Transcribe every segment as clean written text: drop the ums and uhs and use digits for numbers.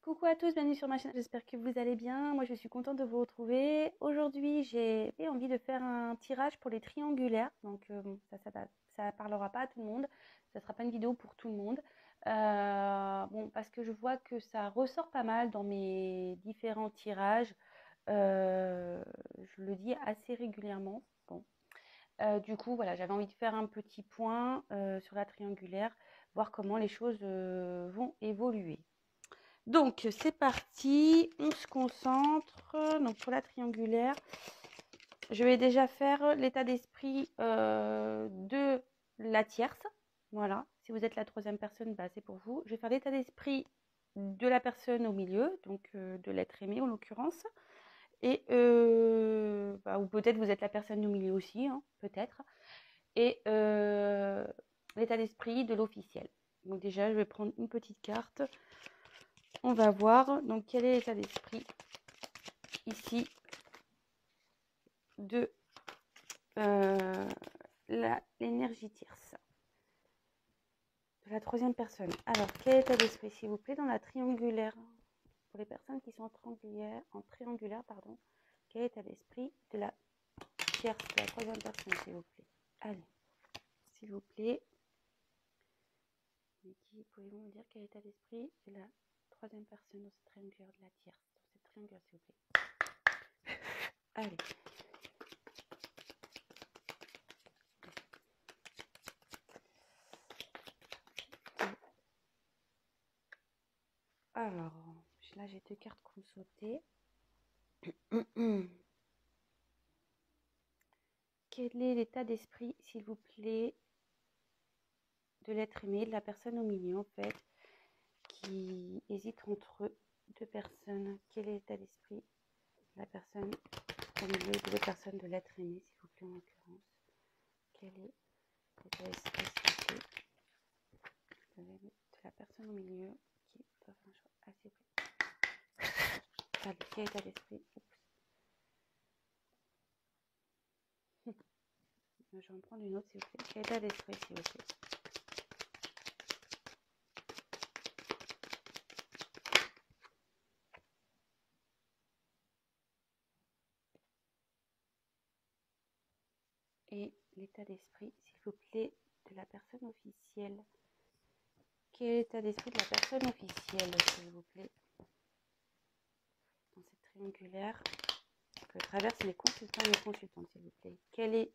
Coucou à tous, bienvenue sur ma chaîne, j'espère que vous allez bien. Moi je suis contente de vous retrouver. Aujourd'hui j'ai envie de faire un tirage pour les triangulaires. Donc bon, ça parlera pas à tout le monde, ça sera pas une vidéo pour tout le monde. Bon, parce que je vois que ça ressort pas mal dans mes différents tirages. Je le dis assez régulièrement. Bon. Du coup, voilà, j'avais envie de faire un petit point sur la triangulaire, voir comment les choses vont évoluer. Donc, c'est parti, on se concentre. Donc, pour la triangulaire, je vais déjà faire l'état d'esprit de la tierce. Voilà, si vous êtes la troisième personne, bah, c'est pour vous. Je vais faire l'état d'esprit de la personne au milieu, donc de l'être aimé en l'occurrence. Et, ou peut-être vous êtes la personne au milieu aussi, hein, peut-être. Et l'état d'esprit de l'officiel. Donc déjà, je vais prendre une petite carte. On va voir donc quel est l'état d'esprit ici de l'énergie tierce de la troisième personne. Alors, quel état d'esprit s'il vous plaît dans la triangulaire pour les personnes qui sont en triangulaire, pardon. Quel état d'esprit de la tierce de la troisième personne s'il vous plaît. Allez, s'il vous plaît. Pouvez-vous me dire quel état d'esprit de la troisième personne dans cette triangulaire de la tierce, dans cette triangulaire s'il vous plaît. Allez. Alors, là j'ai deux cartes qui ont sauté. Quel est l'état d'esprit, s'il vous plaît, de l'être aimé, de la personne au milieu, en fait, qui hésite entre deux personnes? Quel est l'état d'esprit de la personne au milieu, de deux personnes de l'être aimé, s'il vous plaît, en l'occurrence? Quel est l'état d'esprit, s'il vous plaît, de la personne au milieu qui doit faire un choix assez près? Allez, quel état d'esprit? Je vais en prendre une autre, s'il vous plaît. Quel état d'esprit, s'il vous plaît? Et l'état d'esprit, s'il vous plaît, de la personne officielle. Quel est l'état d'esprit de la personne officielle, s'il vous plaît, dans cette triangulaire que traversent les consultants et les consultantes, s'il vous plaît? Quel est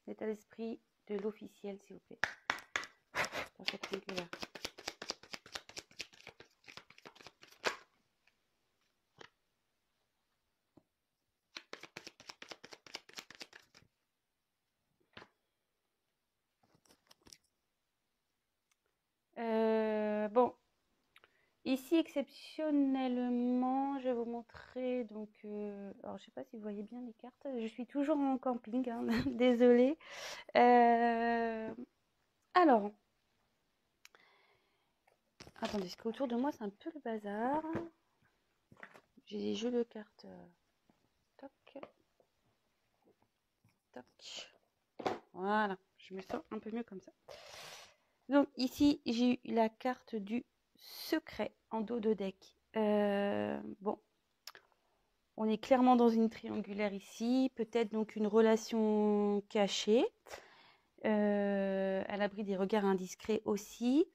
l'état d'esprit de l'officiel, s'il vous plaît, dans cette triangulaire? Bon, ici exceptionnellement, je vais vous montrer donc. Alors, je sais pas si vous voyez bien les cartes. Je suis toujours en camping, hein, désolée. Alors, attendez, parce qu'autour de moi c'est un peu le bazar. J'ai des jeux de cartes. Toc, toc. Voilà, je me sens un peu mieux comme ça. Donc ici, j'ai eu la carte du secret en dos de deck. Bon, on est clairement dans une triangulaire ici. Peut-être donc une relation cachée. À l'abri des regards indiscrets aussi.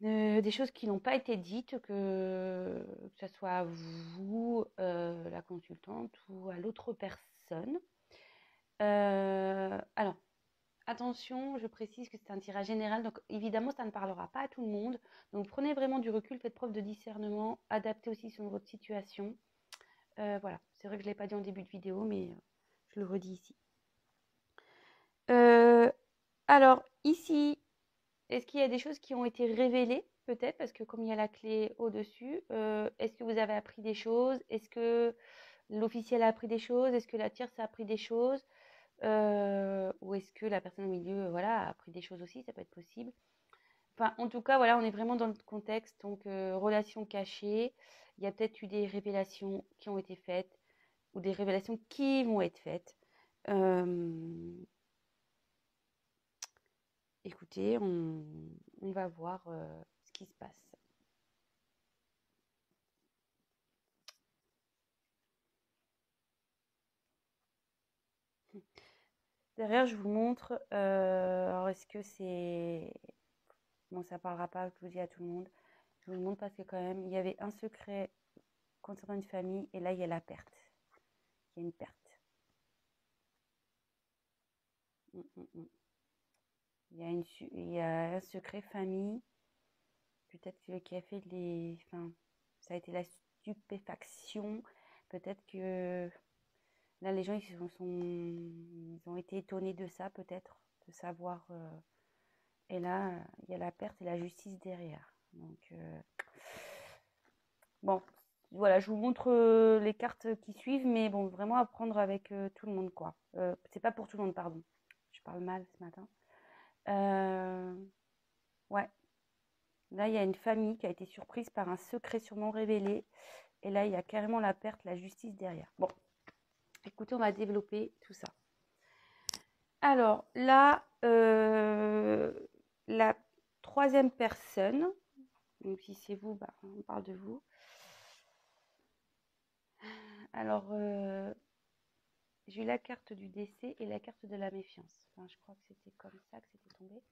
Des choses qui n'ont pas été dites, que ce soit à vous, la consultante, ou à l'autre personne. Alors, attention, je précise que c'est un tirage général, donc évidemment, ça ne parlera pas à tout le monde. Donc, prenez vraiment du recul, faites preuve de discernement, adaptez aussi sur votre situation. Voilà, c'est vrai que je ne l'ai pas dit en début de vidéo, mais je le redis ici. Alors, ici, est-ce qu'il y a des choses qui ont été révélées, peut-être, parce que comme il y a la clé au-dessus, est-ce que vous avez appris des choses? Est-ce que l'officiel a appris des choses? Est-ce que la tierce a appris des choses? Ou est-ce que la personne au milieu, voilà, a appris des choses aussi? Ça peut être possible. Enfin, en tout cas, voilà, on est vraiment dans le contexte, donc relation cachée. Il y a peut-être eu des révélations qui ont été faites ou des révélations qui vont être faites. Écoutez, on va voir ce qui se passe. Derrière, je vous montre. Alors, est-ce que c'est... Bon, ça parlera pas, je vous dis à tout le monde. Je vous le montre parce que quand même, il y avait un secret concernant une famille et là, il y a la perte. Il y a une perte. Il y a un secret famille. Peut-être qui a fait les... Enfin, ça a été la stupéfaction. Peut-être que là, les gens, ils ont été étonnés de ça, peut-être, de savoir. Et là, il y a la perte et la justice derrière. Donc, bon, voilà, je vous montre les cartes qui suivent, mais bon, vraiment à prendre avec tout le monde, quoi. C'est pas pour tout le monde, pardon. Je parle mal ce matin. Ouais. Là, il y a une famille qui a été surprise par un secret sûrement révélé. Et là, il y a carrément la perte, la justice derrière. Bon, écoutez, on va développer tout ça. Alors, là, la troisième personne, donc si c'est vous, bah, on parle de vous. Alors, j'ai eu la carte du décès et la carte de la méfiance. Enfin, je crois que c'était comme ça que c'était tombé.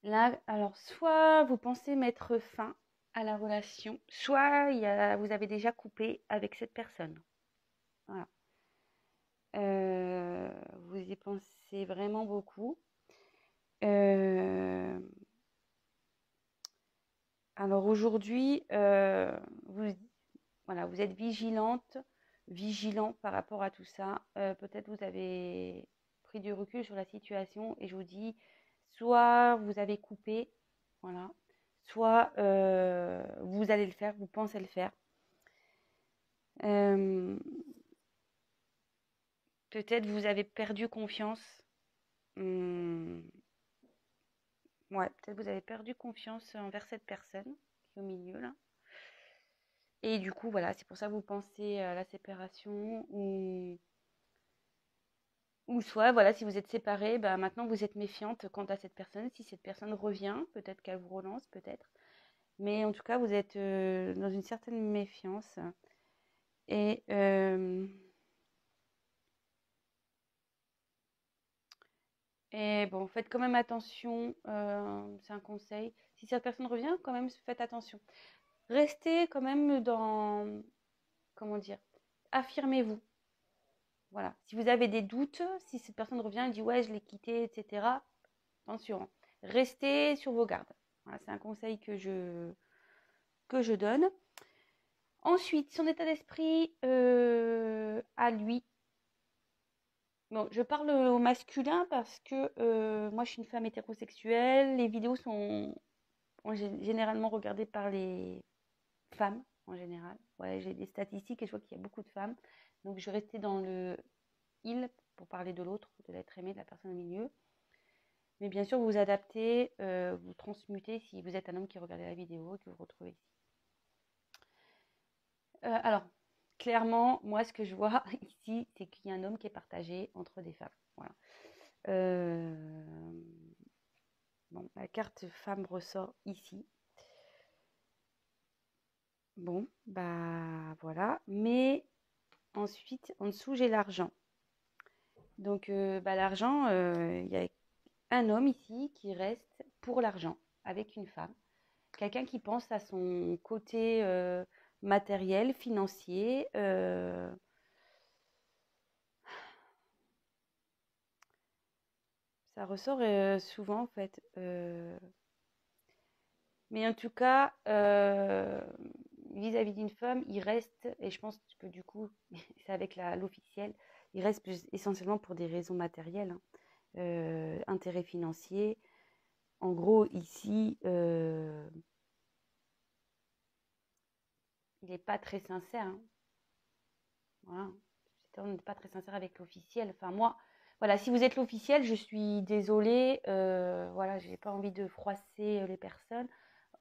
Là, alors, soit vous pensez mettre fin à la relation, soit vous avez déjà coupé avec cette personne. Voilà. Vous y pensez vraiment beaucoup. Alors aujourd'hui, vous êtes vigilant par rapport à tout ça. Peut-être vous avez pris du recul sur la situation et je vous dis, soit vous avez coupé, voilà, soit vous allez le faire, vous pensez le faire. Peut-être vous avez perdu confiance. Ouais, peut-être vous avez perdu confiance envers cette personne qui est au milieu là. Et du coup, voilà, c'est pour ça que vous pensez à la séparation ou soit, voilà, si vous êtes séparés, bah, maintenant vous êtes méfiante quant à cette personne. Si cette personne revient, peut-être qu'elle vous relance, peut-être. Mais en tout cas, vous êtes dans une certaine méfiance. Et bon, faites quand même attention. C'est un conseil. Si cette personne revient, quand même, faites attention. Restez quand même dans, comment dire, affirmez-vous. Voilà. Si vous avez des doutes, si cette personne revient et dit ouais, je l'ai quitté, etc. Attention, restez sur vos gardes. Voilà, c'est un conseil que je donne. Ensuite, son état d'esprit à lui. Bon, je parle au masculin parce que moi, je suis une femme hétérosexuelle. Les vidéos sont généralement regardées par les femmes en général. Ouais, j'ai des statistiques et je vois qu'il y a beaucoup de femmes. Donc, je restais dans le il pour parler de l'autre, de l'être aimé, de la personne au milieu. Mais bien sûr, vous vous adaptez, vous transmutez si vous êtes un homme qui regarde la vidéo et que vous retrouvez ici. Alors, clairement, moi, ce que je vois ici, c'est qu'il y a un homme qui est partagé entre des femmes. Voilà. Bon, la carte femme ressort ici. Bon, bah voilà. Mais ensuite, en dessous, j'ai l'argent. Donc, l'argent, il y a un homme ici qui reste pour l'argent avec une femme. Quelqu'un qui pense à son côté matériel, financier. Ça ressort souvent en fait. Mais en tout cas, vis-à-vis d'une femme, il reste, et je pense que du coup, c'est avec l'officiel, il reste essentiellement pour des raisons matérielles, hein. Intérêt financier. En gros, ici, il n'est pas très sincère, hein. Voilà. On n'est pas très sincère avec l'officiel. Enfin, moi, voilà, si vous êtes l'officiel, je suis désolée. Voilà, j'ai pas envie de froisser les personnes.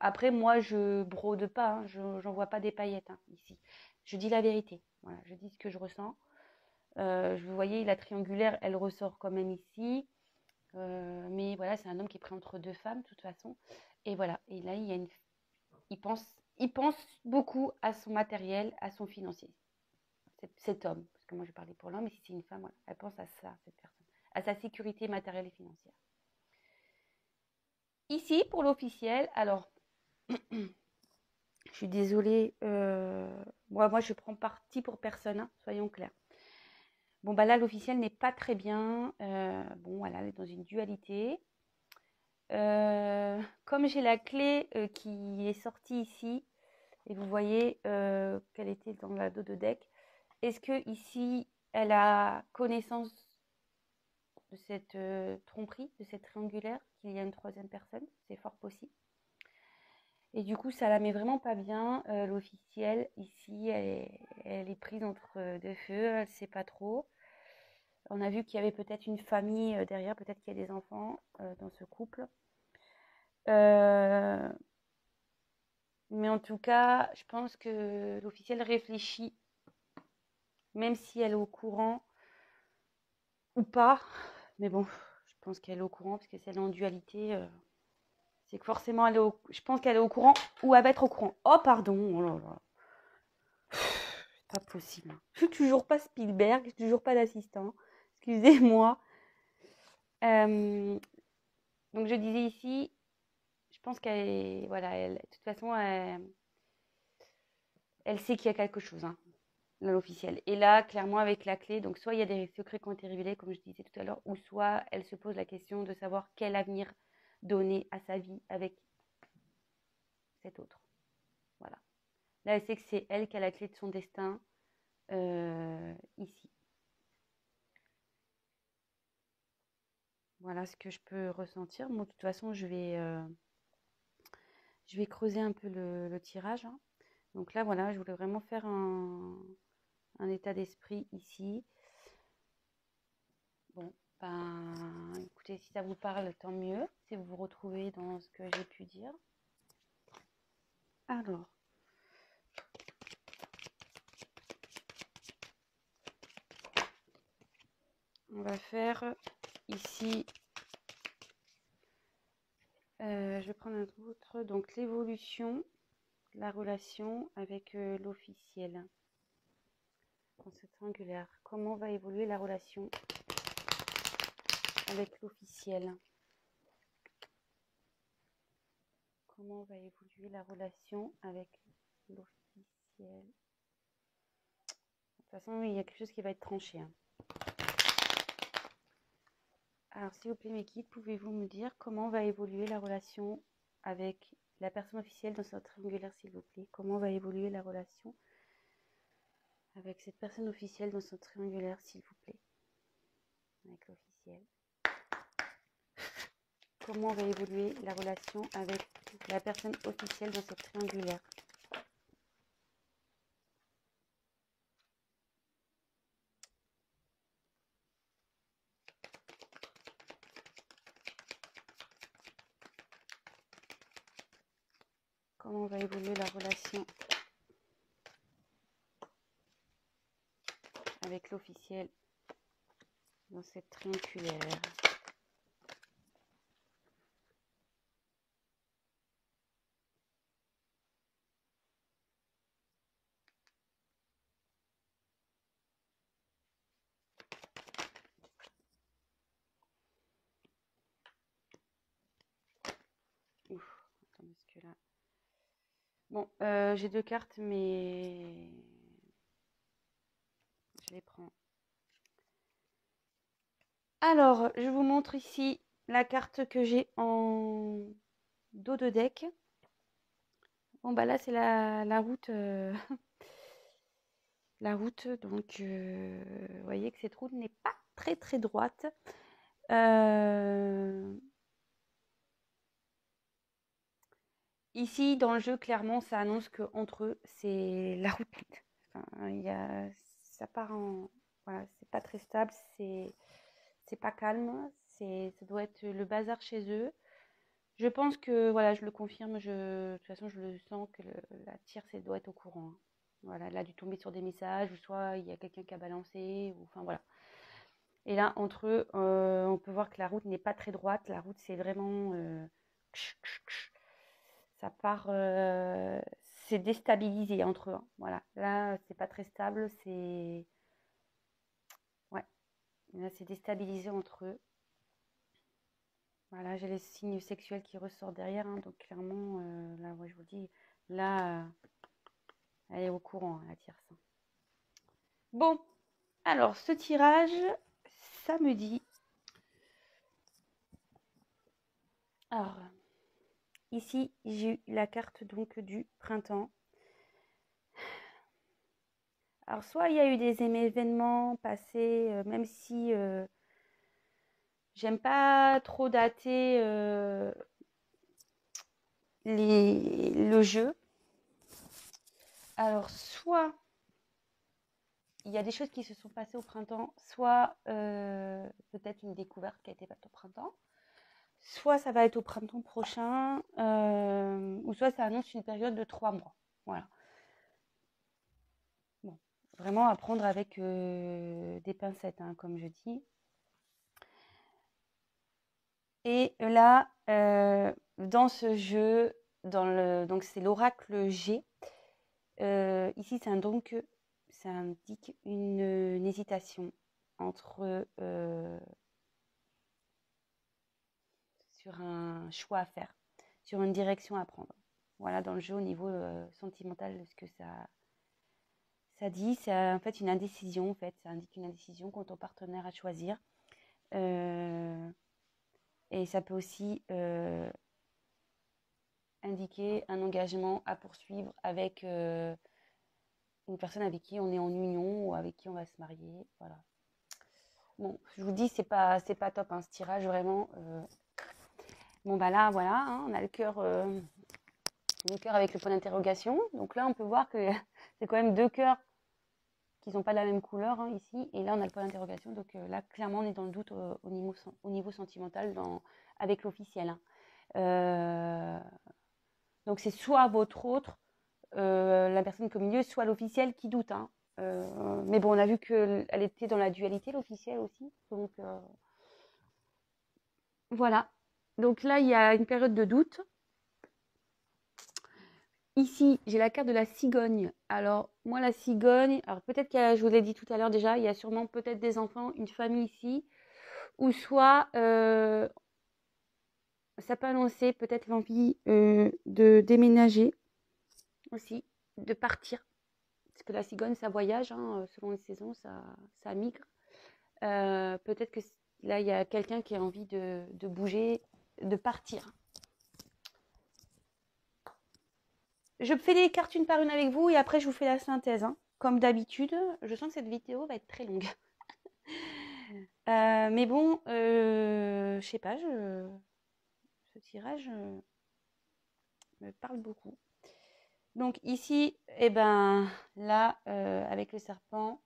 Après, moi, je brode pas, hein, j'en vois pas des paillettes hein, ici. Je dis la vérité. Voilà, je dis ce que je ressens. Vous voyez, la triangulaire, elle ressort quand même ici. Mais voilà, c'est un homme qui est pris entre deux femmes, de toute façon. Et voilà. Et là, il pense beaucoup à son matériel, à son financier. cet homme, parce que moi je parlais pour l'homme, mais si c'est une femme, voilà, elle pense à ça, cette personne, à sa sécurité matérielle et financière. Ici, pour l'officiel, alors, je suis désolée, moi je prends parti pour personne, hein, soyons clairs. Bon, bah là, l'officiel n'est pas très bien. Bon, voilà, elle est dans une dualité. Comme j'ai la clé qui est sortie ici, et vous voyez qu'elle était dans la dos de deck, est-ce que ici, elle a connaissance de cette tromperie, de cette triangulaire, qu'il y a une troisième personne? C'est fort possible. Et du coup, ça la met vraiment pas bien. L'officielle, ici, elle est prise entre deux feux, elle ne sait pas trop. On a vu qu'il y avait peut-être une famille derrière, peut-être qu'il y a des enfants dans ce couple. Mais en tout cas, je pense que l'officiel réfléchit, même si elle est au courant ou pas. Mais bon, je pense qu'elle est au courant, parce que si elle est en dualité, c'est que forcément, je pense qu'elle est au courant ou elle va être au courant. Oh, pardon, oh là là. C'est pas possible. Je suis toujours pas Spielberg, je suis toujours pas d'assistant. Excusez-moi. Donc, je disais ici, je pense qu'elle est, voilà, de toute façon, elle sait qu'il y a quelque chose, hein, dans l'officiel. Et là, clairement, avec la clé, donc soit il y a des secrets qui ont été révélés, comme je disais tout à l'heure, ou soit elle se pose la question de savoir quel avenir donner à sa vie avec cet autre. Voilà. Là, elle sait que c'est elle qui a la clé de son destin ici. Voilà ce que je peux ressentir. Bon, de toute façon, je vais creuser un peu le tirage, hein. Donc là, voilà, je voulais vraiment faire un état d'esprit ici. Bon, ben, écoutez, si ça vous parle, tant mieux. Si vous vous retrouvez dans ce que j'ai pu dire. Alors, on va faire ici, je vais prendre un autre, donc l'évolution, la relation avec l'officiel dans cette triangulaire. Comment va évoluer la relation avec l'officiel? Comment va évoluer la relation avec l'officiel? De toute façon, il y a quelque chose qui va être tranché, hein. Alors, s'il vous plaît, mes guides, pouvez-vous me dire comment va évoluer la relation avec la personne officielle dans cette triangulaire, s'il vous plaît? Comment va évoluer la relation avec cette personne officielle dans cette triangulaire, s'il vous plaît? Avec l'officiel. Comment va évoluer la relation avec la personne officielle dans cette triangulaire? Comment va évoluer la relation avec l'officiel dans cette triangulaire? Ouf, attends, parce que là... Bon, j'ai deux cartes, mais je les prends. Alors, je vous montre ici la carte que j'ai en dos de deck. Bon, bah là, c'est la route. La route, donc, vous voyez que cette route n'est pas très, très droite. Ici, dans le jeu, clairement, ça annonce qu'entre eux, c'est la route. Enfin, ça part en... Voilà, c'est pas très stable, c'est pas calme, ça doit être le bazar chez eux. Je pense que, voilà, je le confirme, de toute façon, je le sens que la tierce, elle doit être au courant, hein. Voilà, elle a dû tomber sur des messages, ou soit il y a quelqu'un qui a balancé, ou enfin voilà. Et là, entre eux, on peut voir que la route n'est pas très droite. La route, c'est vraiment... ça part... c'est déstabilisé entre eux, hein. Voilà, là, c'est pas très stable, c'est... Ouais, là, c'est déstabilisé entre eux. Voilà, j'ai les signes sexuels qui ressortent derrière, hein, donc clairement, là, ouais, je vous le dis, là, elle est au courant, hein, la tierce. Bon, alors, ce tirage, ça me dit... Alors, ici, j'ai eu la carte donc du printemps. Alors, soit il y a eu des événements passés, même si j'aime pas trop dater le jeu. Alors, soit il y a des choses qui se sont passées au printemps, soit peut-être une découverte qui a été faite au printemps, soit ça va être au printemps prochain, ou soit ça annonce une période de 3 mois. Voilà. Bon, vraiment à prendre avec des pincettes, hein, comme je dis. Et là, dans ce jeu, donc c'est l'oracle G. Ici, ça indique une hésitation entre sur un choix à faire, sur une direction à prendre. Voilà, dans le jeu, au niveau sentimental, ce que ça dit, c'est en fait une indécision. En fait, ça indique une indécision quant au partenaire à choisir. Et ça peut aussi indiquer un engagement à poursuivre avec une personne avec qui on est en union ou avec qui on va se marier. Voilà. Bon, je vous dis, c'est pas top, hein, ce tirage, vraiment. Bon, bah là, voilà, hein, on a le cœur avec le point d'interrogation. Donc là, on peut voir que c'est quand même 2 cœurs qui n'ont pas la même couleur, hein, ici. Et là, on a le point d'interrogation. Donc là, clairement, on est dans le doute au niveau sentimental avec l'officiel, hein. Donc c'est soit votre autre, la personne qui est au milieu, soit l'officiel qui doute, hein. Mais bon, on a vu qu'elle était dans la dualité, l'officiel aussi. Donc voilà. Donc là, il y a une période de doute. Ici, j'ai la carte de la cigogne. Alors, moi, la cigogne, alors peut-être je vous l'ai dit tout à l'heure déjà, il y a sûrement peut-être des enfants, une famille ici, ou soit ça peut annoncer peut-être l'envie de déménager aussi, de partir. Parce que la cigogne, ça voyage, hein, selon les saisons, ça migre. Peut-être que là, il y a quelqu'un qui a envie de bouger, de partir. Je fais les cartes une par une avec vous et après, je vous fais la synthèse, hein. Comme d'habitude, je sens que cette vidéo va être très longue. Mais bon, je sais pas, ce tirage me parle beaucoup. Donc ici, eh ben, là, avec le serpent,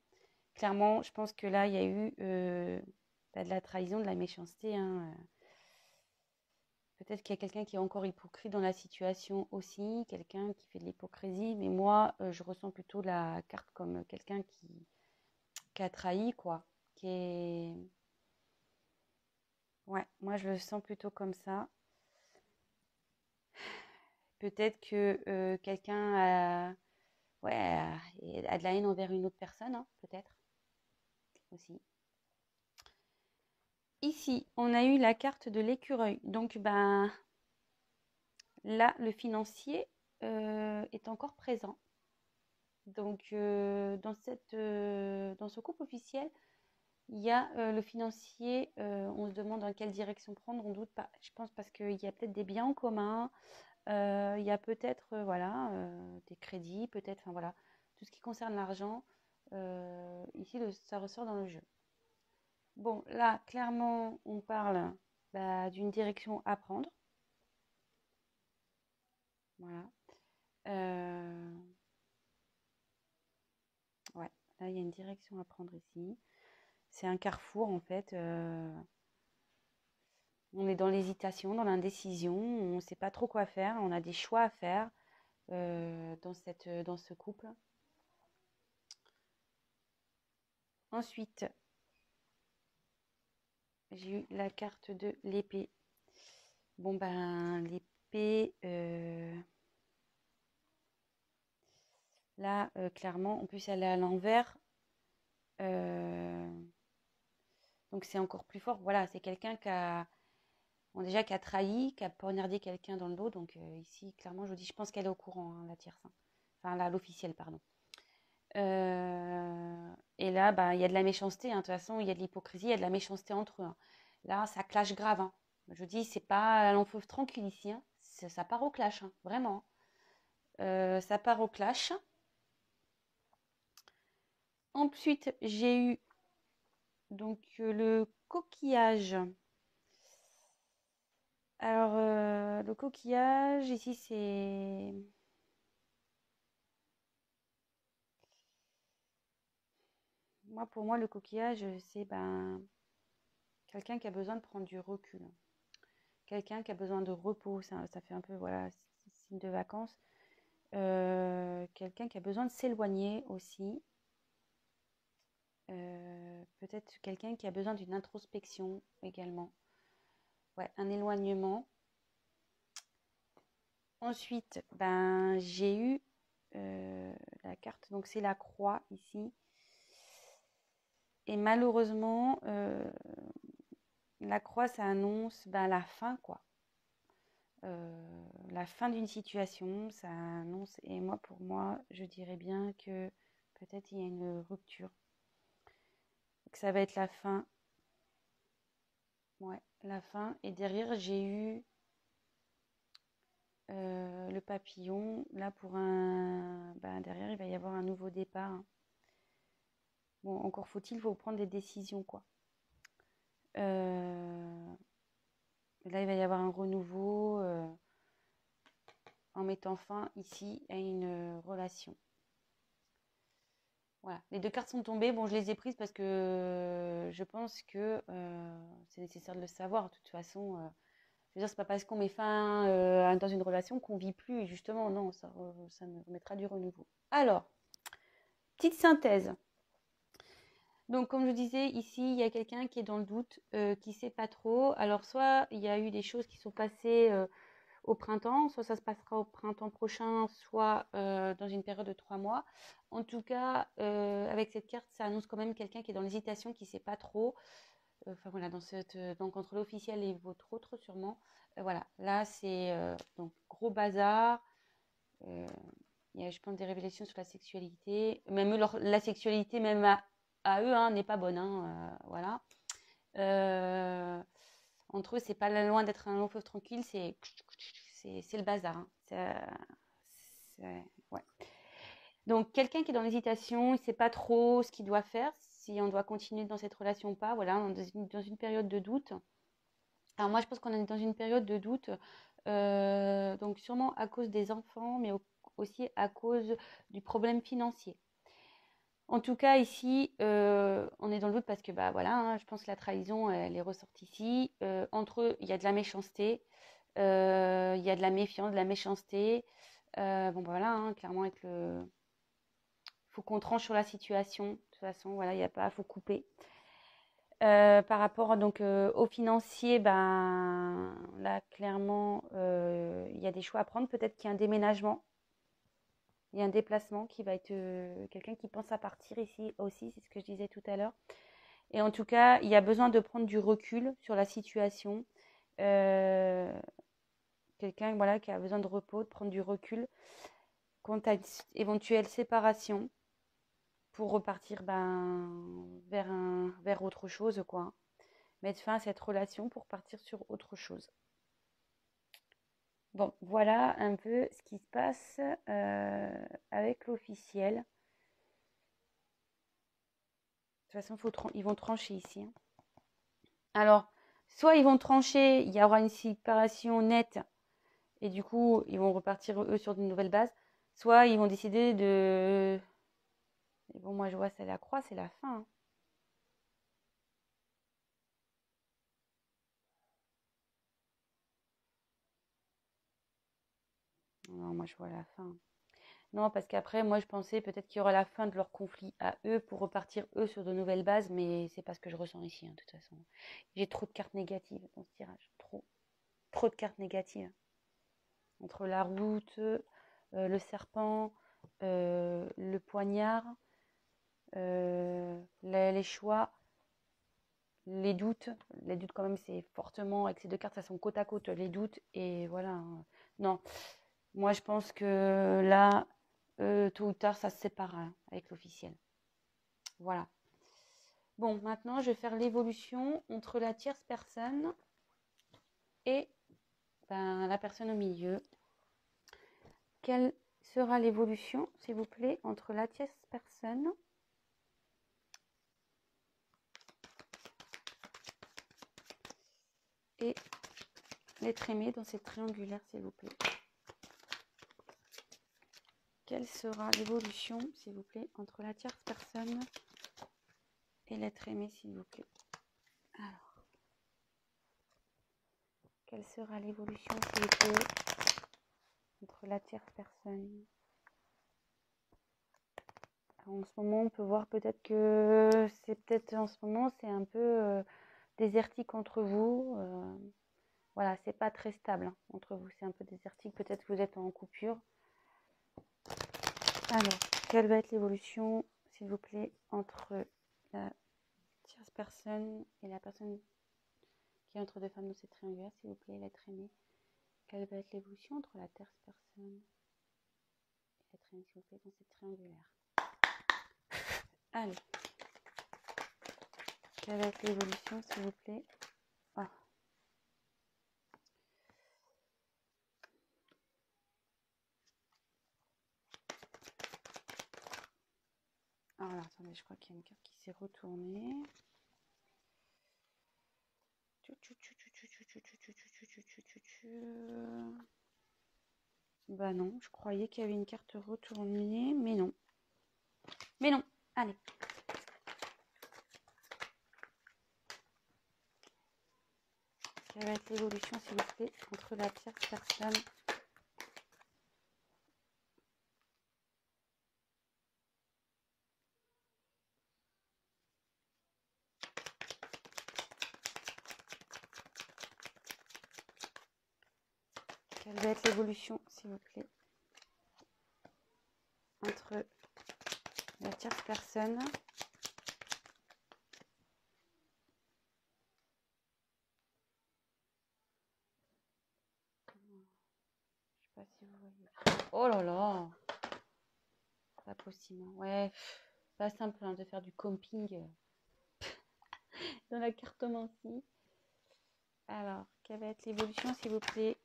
clairement, je pense que là, il y a eu de la trahison, de la méchanceté, hein. Peut-être qu'il y a quelqu'un qui est encore hypocrite dans la situation aussi, quelqu'un qui fait de l'hypocrisie, mais moi, je ressens plutôt la carte comme quelqu'un qui a trahi, quoi. Qui est... Ouais, moi, je le sens plutôt comme ça. Peut-être que quelqu'un ouais, a de la haine envers une autre personne, hein, peut-être aussi. Ici, on a eu la carte de l'écureuil. Donc, ben, là, le financier est encore présent. Donc, dans ce couple officiel, il y a le financier. On se demande dans quelle direction prendre. On doute pas. Je pense parce qu'il y a peut-être des biens en commun. Il y a peut-être voilà, des crédits, peut-être, enfin voilà, tout ce qui concerne l'argent. Ici, ça ressort dans le jeu. Bon, là, clairement, on parle d'une direction à prendre. Voilà. Ouais, là, il y a une direction à prendre ici. C'est un carrefour, en fait. On est dans l'hésitation, dans l'indécision. On ne sait pas trop quoi faire. On a des choix à faire dans ce couple. Ensuite, j'ai eu la carte de l'épée. Bon, ben, l'épée, Là, clairement, en plus, elle est à l'envers. Donc, c'est encore plus fort. Voilà, c'est quelqu'un qui a, bon, déjà, qui a trahi, qui a poignardé quelqu'un dans le dos. Donc, ici, clairement, je vous dis, je pense qu'elle est au courant, hein, la tierce. Hein. Enfin, là, l'officielle, pardon. Et là, bah, il y a de la méchanceté. Hein. De toute façon, il y a de l'hypocrisie, il y a de la méchanceté entre eux. Hein. Là, ça clash grave. Hein. Je dis, c'est pas long feu tranquille ici. Hein. Ça part au clash, hein, vraiment. Ça part au clash. Ensuite, j'ai eu donc le coquillage. Alors, le coquillage, ici, c'est... Moi, pour moi, le coquillage, c'est ben, quelqu'un qui a besoin de prendre du recul. Quelqu'un qui a besoin de repos. Ça fait un peu, voilà, signe de vacances. Quelqu'un qui a besoin de s'éloigner aussi. Peut-être quelqu'un qui a besoin d'une introspection également. Ouais, un éloignement. Ensuite, ben, j'ai eu la carte, donc c'est la croix ici. Et malheureusement, la croix, ça annonce ben, la fin, quoi. La fin d'une situation, ça annonce. Et moi, pour moi, je dirais bien que peut-être il y a une rupture. Que ça va être la fin. Ouais, la fin. Et derrière, j'ai eu le papillon. Là, pour un. Ben, derrière, il va y avoir un nouveau départ. Hein. Bon, encore faut-il faut prendre des décisions, quoi. Là, il va y avoir un renouveau en mettant fin ici à une relation. Voilà, les deux cartes sont tombées. Bon, je les ai prises parce que je pense que c'est nécessaire de le savoir. De toute façon, je veux dire, c'est pas parce qu'on met fin dans une relation qu'on vit plus. Justement, non, ça me remettra du renouveau. Alors, petite synthèse. Donc, comme je disais, ici, il y a quelqu'un qui est dans le doute, qui ne sait pas trop. Alors, soit il y a eu des choses qui sont passées au printemps, soit ça se passera au printemps prochain, soit dans une période de 3 mois. En tout cas, avec cette carte, ça annonce quand même quelqu'un qui est dans l'hésitation, qui ne sait pas trop. Enfin voilà, donc entre l'officiel et votre autre sûrement. Voilà, là c'est donc gros bazar. Euh, il y a, je pense, des révélations sur la sexualité. Même la sexualité, même à eux, hein, n'est pas bonne. Hein, voilà. Euh, Entre eux, c'est pas loin d'être un long fleuve tranquille, c'est le bazar. Hein. Ouais. Donc, quelqu'un qui est dans l'hésitation, il ne sait pas trop ce qu'il doit faire, si on doit continuer dans cette relation ou pas. Voilà, on est dans une période de doute. Alors, moi, je pense qu'on est dans une période de doute, donc sûrement à cause des enfants, mais aussi à cause du problème financier. En tout cas, ici, on est dans le doute parce que, bah voilà, hein, je pense que la trahison, elle est ressortie ici. Entre eux, il y a de la méchanceté, il y a de la méfiance, de la méchanceté. Bon, bah, voilà, hein, clairement, avec le... faut qu'on tranche sur la situation. De toute façon, voilà, il n'y a pas, faut couper. Par rapport donc aux financiers, ben là, clairement, il y a des choix à prendre. Peut-être qu'il y a un déménagement. Il y a un déplacement qui va être quelqu'un qui pense à partir ici aussi, c'est ce que je disais tout à l'heure. Et en tout cas, il y a besoin de prendre du recul sur la situation. Euh, Quelqu'un voilà, qui a besoin de repos, de prendre du recul quant à une éventuelle séparation pour repartir vers autre chose, quoi. Mettre fin à cette relation pour partir sur autre chose. Bon, voilà un peu ce qui se passe avec l'officiel. De toute façon, ils vont trancher ici. Hein. Alors, soit ils vont trancher, il y aura une séparation nette, et du coup, ils vont repartir eux sur de nouvelles bases, soit ils vont décider de... Et bon, moi je vois, c'est la croix, c'est la fin. Hein. Non, moi je vois la fin. Non, parce qu'après, moi je pensais peut-être qu'il y aura la fin de leur conflit à eux pour repartir eux sur de nouvelles bases, mais c'est pas ce que je ressens ici, hein, de toute façon. J'ai trop de cartes négatives dans ce tirage. Trop. Trop de cartes négatives. Entre la route, le serpent, le poignard, les choix, les doutes quand même, c'est fortement, avec ces deux cartes, ça sont côte à côte, les doutes, et voilà. Non, moi je pense que là, tôt ou tard, ça se sépare hein, avec l'officiel. Voilà. Bon, maintenant, je vais faire l'évolution entre la tierce personne et la personne au milieu. Quelle sera l'évolution, s'il vous plaît, entre la tierce personne et l'être aimé dans cette triangulaire, s'il vous plaît. Quelle sera l'évolution, s'il vous plaît, entre la tierce personne et l'être aimé, s'il vous plaît. Alors, quelle sera l'évolution, s'il vous plaît, entre la tierce personne. Alors, en ce moment, on peut voir peut-être que c'est peut-être en ce moment, c'est un peu désertique entre vous. Voilà, c'est pas très stable hein, entre vous, c'est un peu désertique. Peut-être que vous êtes en coupure. Alors, quelle va être l'évolution, s'il vous plaît, entre la tierce personne et la personne qui est entre deux femmes dans cette triangulaire, s'il vous plaît, l'être aimé. Quelle va être l'évolution entre la tierce personne et l'être aimé, s'il vous plaît, dans cette triangulaire. Allez. Quelle va être l'évolution, s'il vous plaît. Ah. Alors, attendez, je crois qu'il y a une carte qui s'est retournée. Bah non, je croyais qu'il y avait une carte retournée, mais non. Mais non, allez. Quelle va être l'évolution, s'il vous plaît, entre la tierce personne Quelle va être l'évolution, s'il vous plaît, entre la tierce personne je sais pas si vous voyez. Oh là là, pas possible. Ouais, pas simple hein, de faire du camping dans la cartomancie. Alors, quelle va être l'évolution, s'il vous plaît,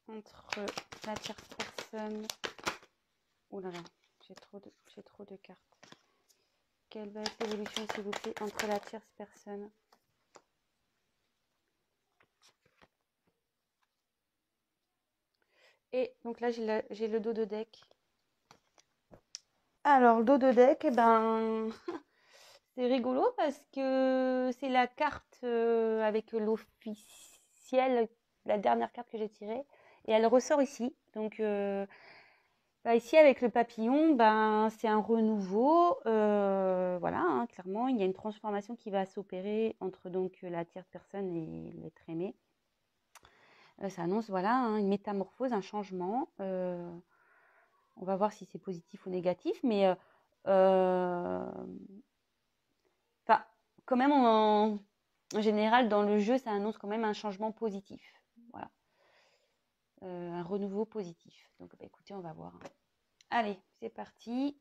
entre la tierce personne. Oh là là, j'ai trop de cartes. Quelle va être l'évolution, s'il vous plaît, entre la tierce personne et donc là j'ai le dos de deck. Alors le dos de deck, eh ben c'est rigolo parce que c'est la carte avec l'officiel, la dernière carte que j'ai tirée, et elle ressort ici. Donc ici avec le papillon, c'est un renouveau. Voilà, hein, clairement, il y a une transformation qui va s'opérer entre donc la tierce personne et l'être aimé. Ça annonce voilà hein, une métamorphose, un changement. On va voir si c'est positif ou négatif, mais quand même en général dans le jeu, ça annonce quand même un changement positif. Voilà, un renouveau positif. Donc écoutez, on va voir. Allez, c'est parti.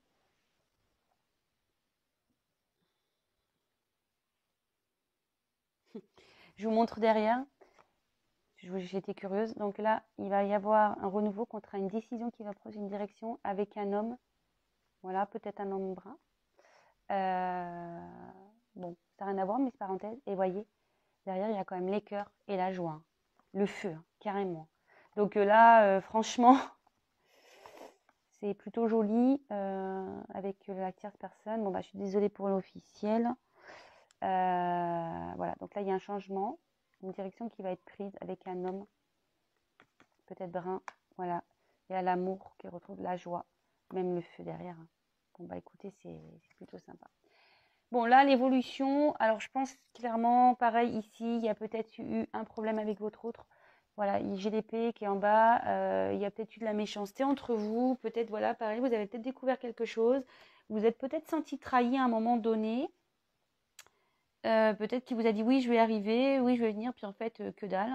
Je vous montre derrière. J'étais curieuse. Donc là, il va y avoir un renouveau contre une décision qui va prendre une direction avec un homme. Voilà, peut-être un homme brun. Bon, ça n'a rien à voir, mais c'est parenthèse. Et voyez, derrière, il y a quand même les cœurs et la joie. Le feu, hein, carrément. Donc là, franchement, c'est plutôt joli avec la tierce personne. Bon, je suis désolée pour l'officiel. Voilà, donc là, il y a un changement, une direction qui va être prise avec un homme, peut-être brun. Voilà, il y a l'amour qui retrouve la joie, même le feu derrière. Bon, écoutez, c'est plutôt sympa. Bon, là, l'évolution, alors je pense clairement, pareil ici, il y a peut-être eu un problème avec votre autre Voilà, j'ai l'épée qui est en bas. Il y a peut-être eu de la méchanceté entre vous. Peut-être, voilà, pareil, vous avez peut-être découvert quelque chose. Vous êtes peut-être senti trahi à un moment donné. Peut-être qu'il vous a dit oui, je vais arriver, oui, je vais venir, puis en fait, que dalle,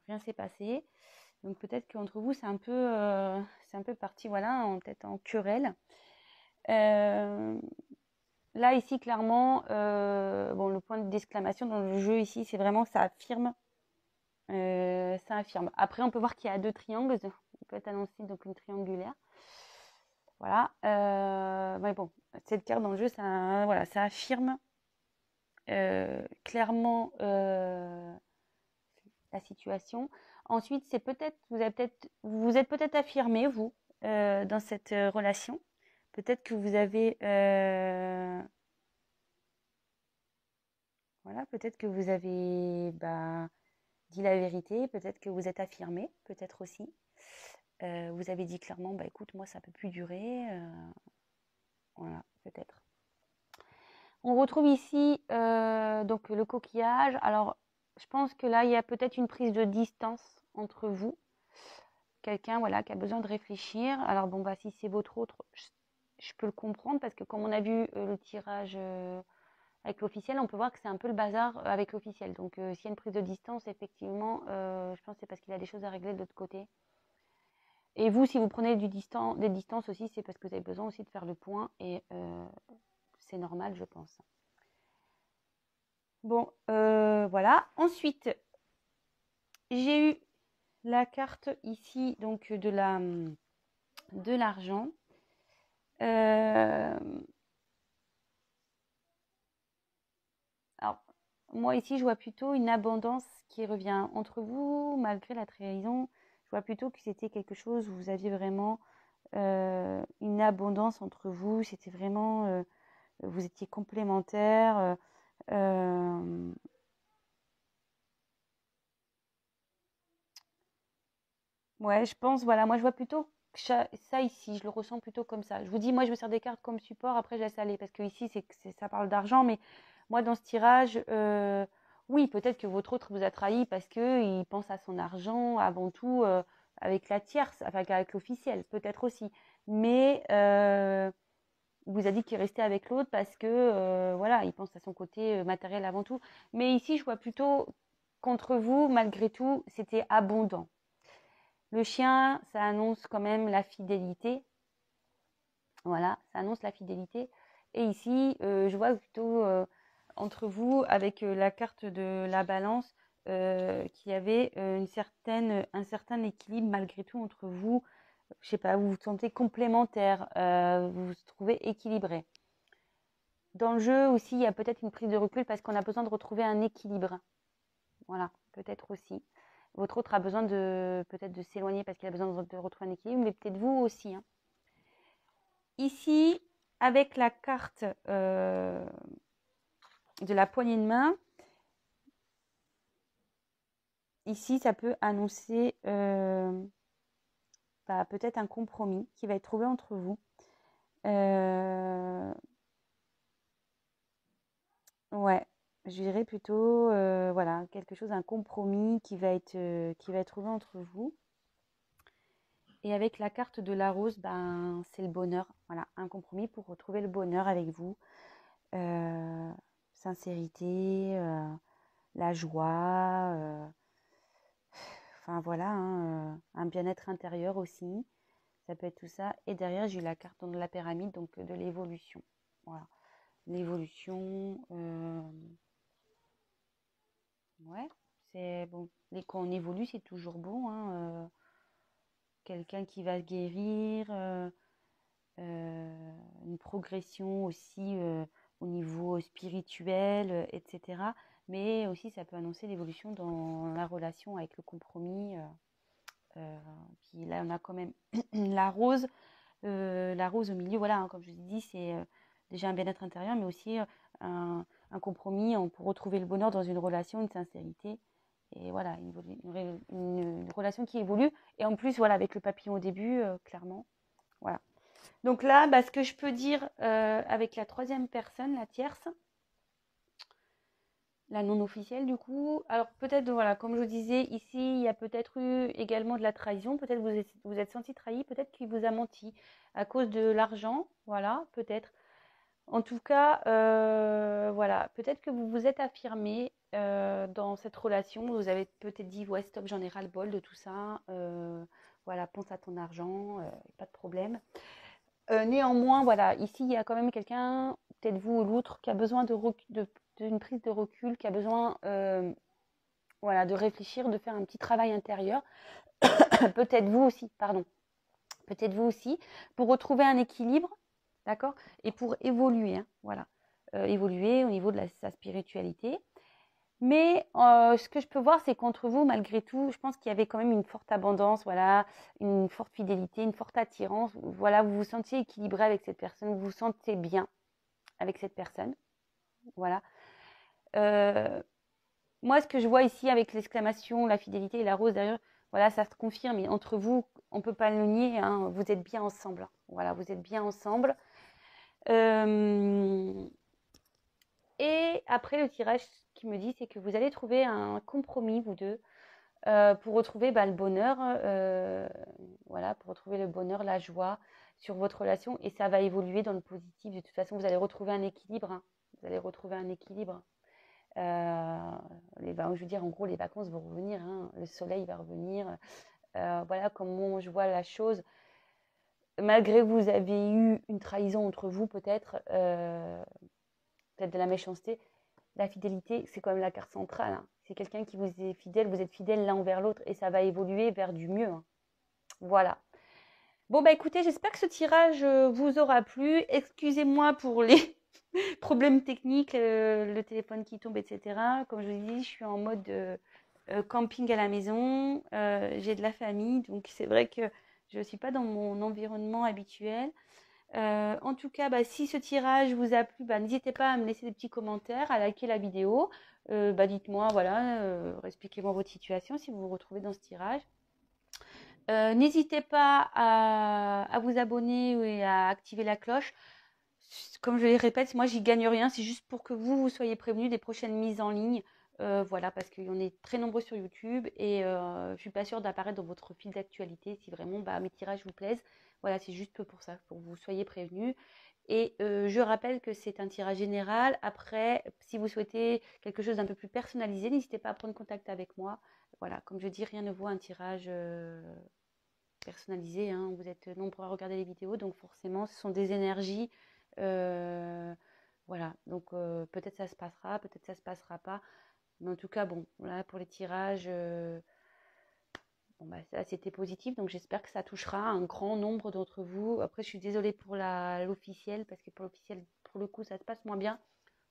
rien s'est passé. Donc peut-être qu'entre vous, c'est un peu parti, voilà, peut-être en querelle. Là, ici, clairement, bon, le point d'exclamation dans le jeu ici, c'est vraiment ça affirme. Ça affirme. Après, on peut voir qu'il y a 2 triangles. Il peut être annoncé donc une triangulaire. Voilà. Mais bon, cette carte dans le jeu, voilà, ça affirme clairement la situation. Ensuite, c'est peut-être, vous êtes peut-être affirmé, vous, dans cette relation. Peut-être que vous avez, voilà, peut-être que vous avez dit la vérité, peut-être que vous êtes affirmé, peut-être aussi. Vous avez dit clairement, bah écoute, moi ça peut plus durer. Voilà, peut-être. On retrouve ici donc le coquillage. Alors, je pense que là, il y a peut-être une prise de distance entre vous. Quelqu'un, voilà, qui a besoin de réfléchir. Alors bon, si c'est votre autre, je peux le comprendre parce que comme on a vu le tirage avec l'officiel, on peut voir que c'est un peu le bazar avec l'officiel. Donc, s'il y a une prise de distance, effectivement, je pense que c'est parce qu'il a des choses à régler de l'autre côté. Et vous, si vous prenez des distances aussi, c'est parce que vous avez besoin aussi de faire le point et c'est normal, je pense. Bon, voilà. Ensuite, j'ai eu la carte ici, donc de l'argent. Alors, moi ici, je vois plutôt une abondance qui revient entre vous, malgré la trahison. Je vois plutôt que c'était quelque chose où vous aviez vraiment une abondance entre vous. C'était vraiment, vous étiez complémentaires. Ouais, je pense, voilà, moi je vois plutôt que ça ici, je le ressens plutôt comme ça. Je vous dis, moi je me sers des cartes comme support, après je laisse aller, parce que ici ça parle d'argent, mais moi dans ce tirage, oui, peut-être que votre autre vous a trahi parce que il pense à son argent avant tout avec la tierce, enfin avec l'officiel, peut-être aussi. Mais il vous a dit qu'il restait avec l'autre parce que voilà, il pense à son côté matériel avant tout. Mais ici, je vois plutôt contre vous, malgré tout, c'était abondant. Le chien, ça annonce quand même la fidélité. Voilà, ça annonce la fidélité. Et ici, je vois plutôt entre vous, avec la carte de la balance, qu'il y avait un certain équilibre malgré tout entre vous. Je sais pas, vous vous sentez complémentaire, vous vous trouvez équilibré. Dans le jeu aussi, il y a peut-être une prise de recul parce qu'on a besoin de retrouver un équilibre. Voilà, peut-être aussi. Votre autre a besoin peut-être de s'éloigner parce qu'il a besoin de retrouver un équilibre, mais peut-être vous aussi. Hein. Ici, avec la carte de la poignée de main, ici, ça peut annoncer peut-être un compromis qui va être trouvé entre vous. Ouais, je dirais plutôt, voilà, quelque chose, un compromis qui va être trouvé entre vous. Et avec la carte de la rose, c'est le bonheur. Voilà, un compromis pour retrouver le bonheur avec vous. Sincérité, la joie, enfin voilà, hein, un bien-être intérieur aussi. Ça peut être tout ça. Et derrière, j'ai eu la carte de la pyramide, donc de l'évolution. Voilà, l'évolution. Ouais, c'est bon. Quand on évolue, c'est toujours bon. Hein, quelqu'un qui va guérir. Une progression aussi au niveau spirituel, etc. Mais aussi, ça peut annoncer l'évolution dans la relation avec le compromis. Puis là, on a quand même la rose au milieu. Voilà, hein, comme je vous ai dit, c'est déjà un bien-être intérieur, mais aussi un compromis pour retrouver le bonheur dans une relation, une sincérité. Et voilà, une relation qui évolue. Et en plus, voilà, avec le papillon au début, clairement. Voilà. Donc là, ce que je peux dire avec la troisième personne, la tierce, La non officielle, du coup. Alors, peut-être, voilà, comme je vous disais, ici, il y a peut-être eu également de la trahison. Peut-être vous êtes senti trahi, peut-être qu'il vous a menti à cause de l'argent. Voilà, peut-être. En tout cas, voilà, peut-être que vous vous êtes affirmé dans cette relation. Vous avez peut-être dit, ouais, stop, j'en ai ras-le-bol de tout ça. Voilà, pense à ton argent, pas de problème. Néanmoins, voilà, ici, il y a quand même quelqu'un, peut-être vous ou l'autre, qui a besoin d'une prise de recul, qui a besoin voilà, de réfléchir, de faire un petit travail intérieur. Peut-être vous aussi, pardon. Peut-être vous aussi, pour retrouver un équilibre, d'accord? Et pour évoluer, hein, voilà. Évoluer au niveau de sa spiritualité. Mais ce que je peux voir, c'est qu'entre vous, malgré tout, je pense qu'il y avait quand même une forte abondance, voilà, une forte fidélité, une forte attirance. Voilà, vous vous sentiez équilibré avec cette personne, vous vous sentez bien avec cette personne. Voilà. Euh, Moi, ce que je vois ici avec l'exclamation, la fidélité et la rose derrière, voilà, ça se confirme. Et entre vous, on ne peut pas le nier, hein, vous êtes bien ensemble. Voilà, vous êtes bien ensemble. Et après, le tirage qui me dit, c'est que vous allez trouver un compromis, vous deux, pour retrouver le bonheur, voilà, pour retrouver le bonheur, la joie sur votre relation. Et ça va évoluer dans le positif. De toute façon, vous allez retrouver un équilibre. Hein. Vous allez retrouver un équilibre. Je veux dire, en gros, les vacances vont revenir, hein, le soleil va revenir. Voilà comment je vois la chose. Malgré que vous avez eu une trahison entre vous, peut-être de la méchanceté, la fidélité, c'est quand même la carte centrale. Hein. C'est quelqu'un qui vous est fidèle, vous êtes fidèles l'un envers l'autre et ça va évoluer vers du mieux. Hein. Voilà. Bon, bah écoutez, j'espère que ce tirage vous aura plu. Excusez-moi pour les problèmes techniques, le téléphone qui tombe, etc. Comme je vous dis, je suis en mode camping à la maison. J'ai de la famille, donc c'est vrai que je ne suis pas dans mon environnement habituel. En tout cas, si ce tirage vous a plu, n'hésitez pas à me laisser des petits commentaires, à liker la vidéo. Dites-moi, voilà, expliquez-moi votre situation si vous vous retrouvez dans ce tirage. N'hésitez pas à vous abonner et à activer la cloche. Comme je le répète, moi j'y gagne rien, c'est juste pour que vous soyez prévenus des prochaines mises en ligne. Voilà, parce qu'on est très nombreux sur YouTube et je ne suis pas sûre d'apparaître dans votre fil d'actualité si vraiment mes tirages vous plaisent. Voilà, c'est juste pour ça, pour que vous soyez prévenus. Et je rappelle que c'est un tirage général. Après, si vous souhaitez quelque chose d'un peu plus personnalisé, n'hésitez pas à prendre contact avec moi. Voilà, comme je dis, rien ne vaut un tirage personnalisé. Hein. Vous êtes nombreux à regarder les vidéos, donc forcément, ce sont des énergies. Voilà, donc peut-être ça se passera, peut-être ça se passera pas. Mais en tout cas, bon, voilà, pour les tirages, ça c'était positif, donc j'espère que ça touchera un grand nombre d'entre vous. Après, je suis désolée pour l'officiel, parce que pour l'officiel, pour le coup, ça se passe moins bien.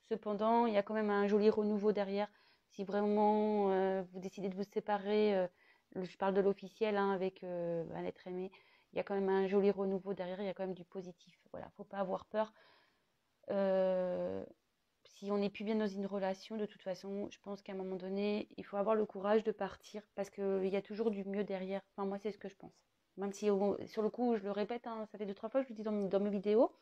Cependant, il y a quand même un joli renouveau derrière. Si vraiment vous décidez de vous séparer, je parle de l'officiel hein, avec un être aimé, il y a quand même un joli renouveau derrière, il y a quand même du positif. Voilà, faut pas avoir peur. Si on n'est plus bien dans une relation, de toute façon, je pense qu'à un moment donné, il faut avoir le courage de partir parce qu'il y a toujours du mieux derrière. Enfin, moi, c'est ce que je pense. Même si, sur le coup, je le répète, hein, ça fait 2-3 fois que je le dis dans mes vidéos,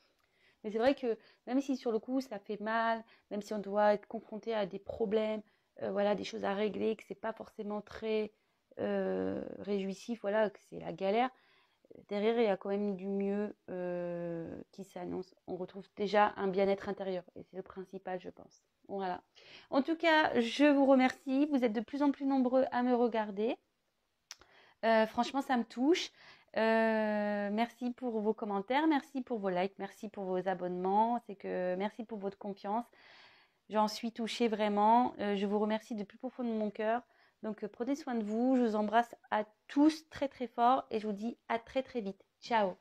mais c'est vrai que même si sur le coup, ça fait mal, même si on doit être confronté à des problèmes, voilà, des choses à régler, que c'est pas forcément très réjouissif, voilà, que c'est la galère, derrière, il y a quand même du mieux qui s'annonce. On retrouve déjà un bien-être intérieur. Et c'est le principal, je pense. Voilà. En tout cas, je vous remercie. Vous êtes de plus en plus nombreux à me regarder. Franchement, ça me touche. Merci pour vos commentaires, merci pour vos likes, merci pour vos abonnements. Merci pour votre confiance. J'en suis touchée vraiment. Je vous remercie du plus profond de mon cœur. Donc, prenez soin de vous. Je vous embrasse à tous très très fort et je vous dis à très très vite. Ciao.